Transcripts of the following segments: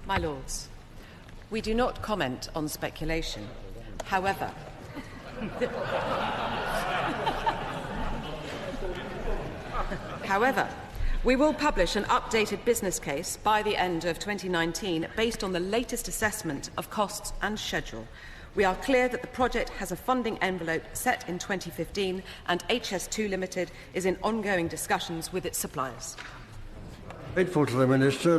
My Lords, we do not comment on speculation. However, we will publish an updated business case by the end of 2019 based on the latest assessment of costs and schedule. We are clear that the project has a funding envelope set in 2015 and HS2 Ltd is in ongoing discussions with its suppliers. Grateful to the Minister.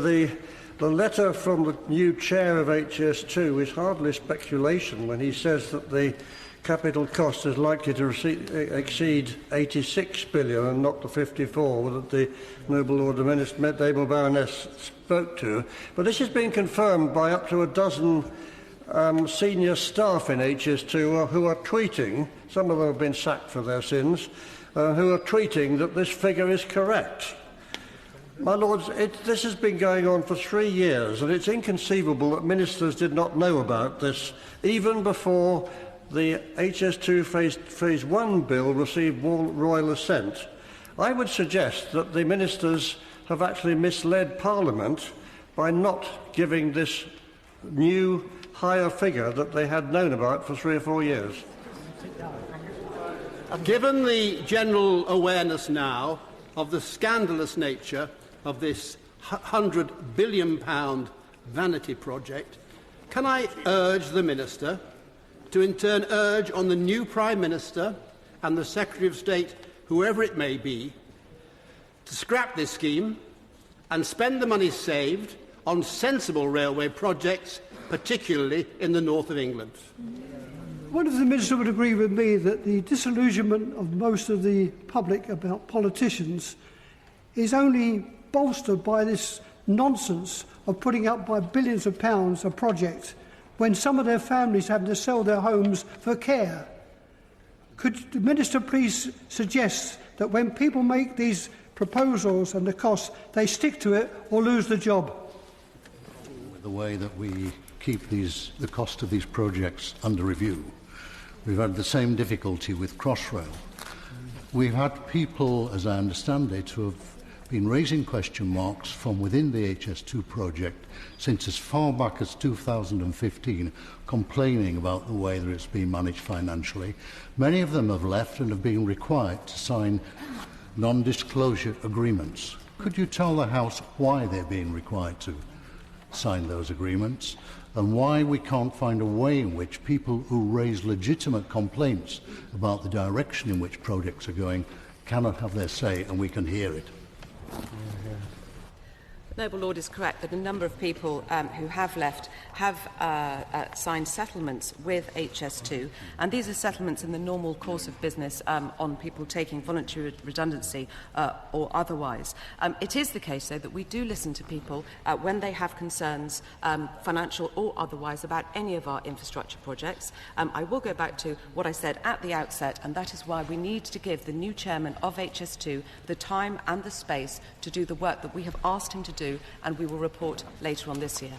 The letter from the new chair of HS2 is hardly speculation when he says that the capital cost is likely to exceed 86 billion and not the 54 that the noble Lord the Baroness spoke to. But this has been confirmed by up to a dozen senior staff in HS2 who are tweeting, some of them have been sacked for their sins, who are tweeting that this figure is correct. My Lords, this has been going on for 3 years, and it's inconceivable that ministers did not know about this even before the HS2 Phase 1 bill received royal assent. I would suggest that the ministers have actually misled Parliament by not giving this new higher figure that they had known about for 3 or 4 years. Given the general awareness now of the scandalous nature of this £100 billion vanity project, can I urge the Minister to in turn urge on the new Prime Minister and the Secretary of State, whoever it may be, to scrap this scheme and spend the money saved on sensible railway projects, particularly in the north of England? I wonder if the Minister would agree with me that the disillusionment of most of the public about politicians is only bolstered by this nonsense of putting up by billions of pounds a project when some of their families have to sell their homes for care. Could the Minister please suggest that when people make these proposals and the costs, they stick to it or lose the job? The way that we keep the cost of these projects under review. We've had the same difficulty with Crossrail. We've had people, as I understand it, who have been raising question marks from within the HS2 project since as far back as 2015, complaining about the way that it's been managed financially. Many of them have left and have been required to sign non-disclosure agreements. Could you tell the House why they're being required to sign those agreements, and why we can't find a way in which people who raise legitimate complaints about the direction in which projects are going cannot have their say and we can hear it? The noble Lord is correct that a number of people who have left have signed settlements with HS2, and these are settlements in the normal course of business on people taking voluntary redundancy or otherwise. It is the case, though, that we do listen to people when they have concerns, financial or otherwise, about any of our infrastructure projects. I will go back to what I said at the outset, and that is why we need to give the new chairman of HS2 the time and the space to do the work that we have asked him to do, and we will report later on this year.